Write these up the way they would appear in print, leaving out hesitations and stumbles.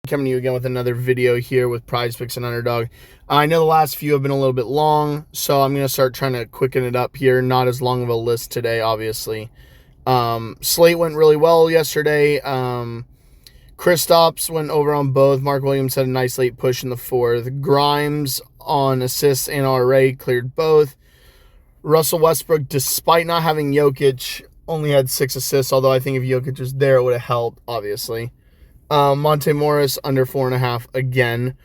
Coming to you again with another video here with Prizepicks and Underdog. I know the last few have been a little bit long, so I'm going to start trying to quicken it up here. Not as long of a list today, obviously. Slate went really well yesterday. Kristaps went over on both. Mark Williams had a nice late push in the fourth. Grimes on assists and RA cleared both. Russell Westbrook, despite not having Jokic, only had 6 assists, although I think if Jokic was there, it would have helped, obviously. Monte Morris under 4.5 again.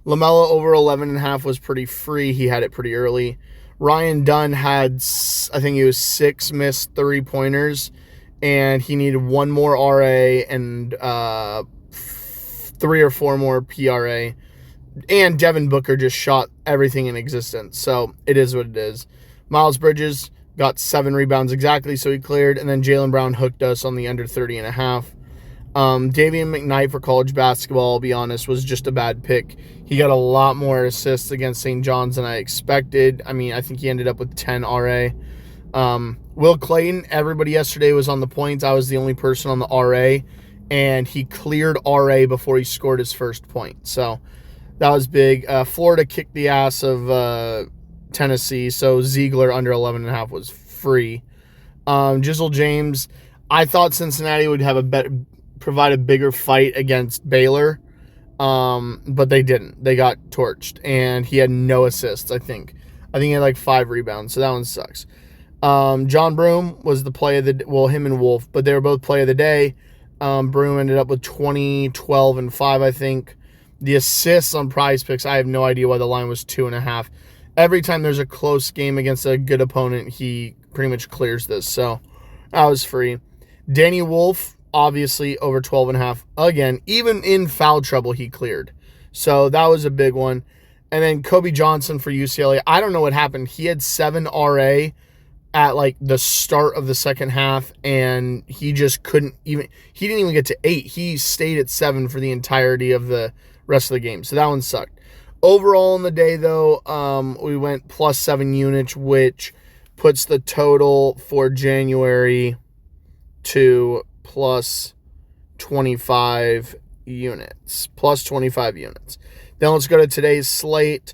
LaMelo over 11.5 was pretty free. He had it pretty early. Ryan Dunn had, I think it was 6 missed 3-pointers, and he needed 1 more RA and 3 or 4 more PRA. And Devin Booker just shot everything in existence. So it is what it is. Miles Bridges got 7 rebounds exactly, so he cleared. And then Jaylen Brown hooked us on the under 30.5. Davian McKnight for college basketball, I'll be honest, was just a bad pick. He got a lot more assists against St. John's than I expected. I mean, I think he ended up with 10 RA. Will Clayton, everybody yesterday was on the points. I was the only person on the RA, and he cleared RA before he scored his first point. So that was big. Florida kicked the ass of Tennessee, so Ziegler under 11.5 was free. Jizzle James, I thought Cincinnati would have provide a bigger fight against Baylor, but they didn't. They got torched, and he had no assists, I think. He had like 5 rebounds, so that one sucks. John Broome was the play of the – well, him and Wolf, but they were both play of the day. Broome ended up with 20, 12, and 5, I think. The assists on Prizepicks, I have no idea why the line was 2.5. Every time there's a close game against a good opponent, he pretty much clears this, so that was free. Danny Wolf, obviously over 12.5. Again, even in foul trouble, he cleared. So that was a big one. And then Kobe Johnson for UCLA. I don't know what happened. He had 7 RA at like the start of the second half, and he just couldn't even, he didn't even get to 8. He stayed at 7 for the entirety of the rest of the game. So that one sucked. Overall in the day, though, we went plus 7 units, which puts the total for January to plus 25 units. Plus 25 units. Then let's go to today's slate.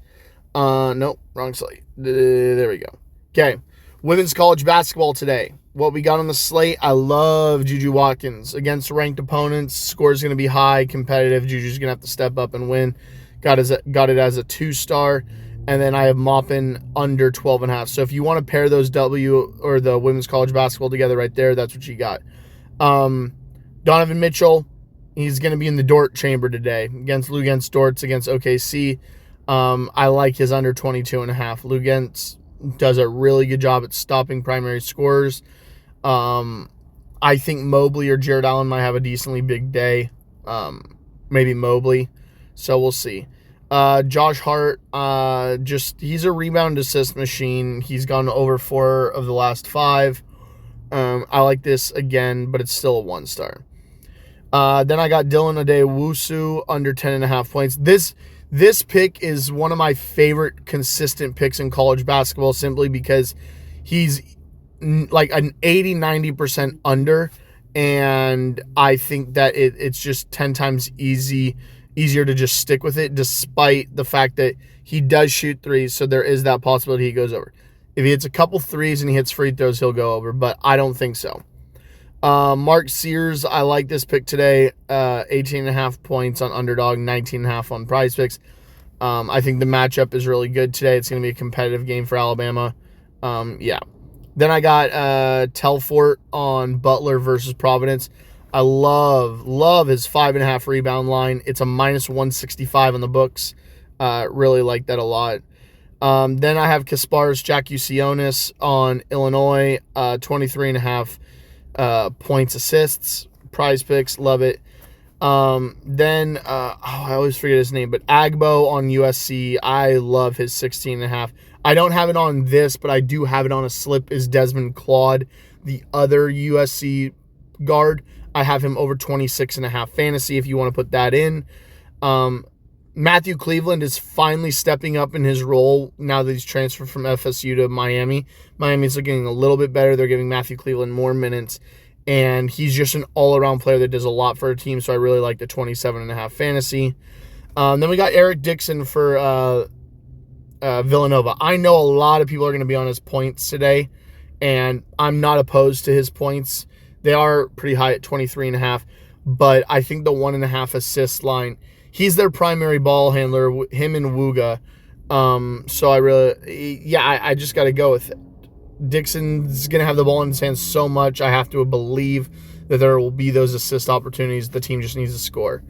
Nope, wrong slate. There we go. Okay. Women's college basketball today. What we got on the slate, I love Juju Watkins. Against ranked opponents, score's going to be high, competitive. Juju's going to have to step up and win. Got it as a 2-star. And then I have Maupin under 12.5. So if you want to pair those the women's college basketball together right there, that's what you got. Donovan Mitchell, he's going to be in the Dort chamber today against Luguentz Dortz against OKC. I like his under 22.5. Luguentz does a really good job at stopping primary scorers. I think Mobley or Jared Allen might have a decently big day. Maybe Mobley. So we'll see. Josh Hart, he's a rebound assist machine. He's gone over 4 of the last 5. I like this again, but it's still a 1-star. Then I got Dylan Adewusu under 10.5 points. This pick is one of my favorite consistent picks in college basketball simply because he's like an 80-90% under, and I think that it's just 10 times easier to just stick with it, despite the fact that he does shoot threes, so there is that possibility he goes over. If he hits a couple threes and he hits free throws, he'll go over, but I don't think so. Mark Sears, I like this pick today. 18.5 points on Underdog, 19.5 on Prizepicks. I think the matchup is really good today. It's going to be a competitive game for Alabama. Yeah. Then I got Telfort on Butler versus Providence. I love his 5.5 rebound line. It's a minus 165 on the books. Really like that a lot. Then I have Kasparis Jakusionis on Illinois, 23.5 points assists. Prizepicks, love it. Then I always forget his name, but Agbo on USC. I love his 16.5. I don't have it on this, but I do have it on a slip. Is Desmond Claude, the other USC guard. I have him over 26.5 fantasy if you want to put that in. Matthew Cleveland is finally stepping up in his role now that he's transferred from FSU to Miami. Miami's getting a little bit better. They're giving Matthew Cleveland more minutes. and he's just an all-around player that does a lot for a team, so I really like the 27.5 fantasy. Then we got Eric Dixon for Villanova. I know a lot of people are going to be on his points today, and I'm not opposed to his points. They are pretty high at 23.5, but I think the 1.5 assist line, he's their primary ball handler, him and Wooga. So I just got to go with it. Dixon's going to have the ball in his hands so much, I have to believe that there will be those assist opportunities. The team just needs to score.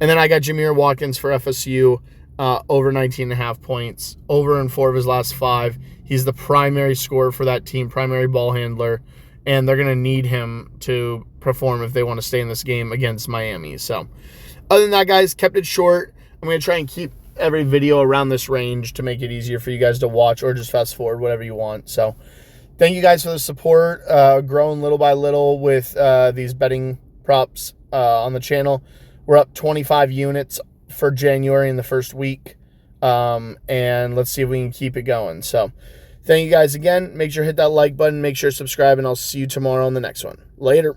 And then I got Jameer Watkins for FSU, over 19.5 points, over in 4 of his last 5. He's the primary scorer for that team, primary ball handler, and they're going to need him to perform if they want to stay in this game against Miami. So other than that, guys, kept it short. I'm going to try and keep every video around this range to make it easier for you guys to watch, or just fast forward, whatever you want. So thank you guys for the support, growing little by little with these betting props on the channel. We're up 25 units for January in the first week, and let's see if we can keep it going. So thank you guys again. Make sure to hit that like button, make sure to subscribe, and I'll see you tomorrow on the next one. Later.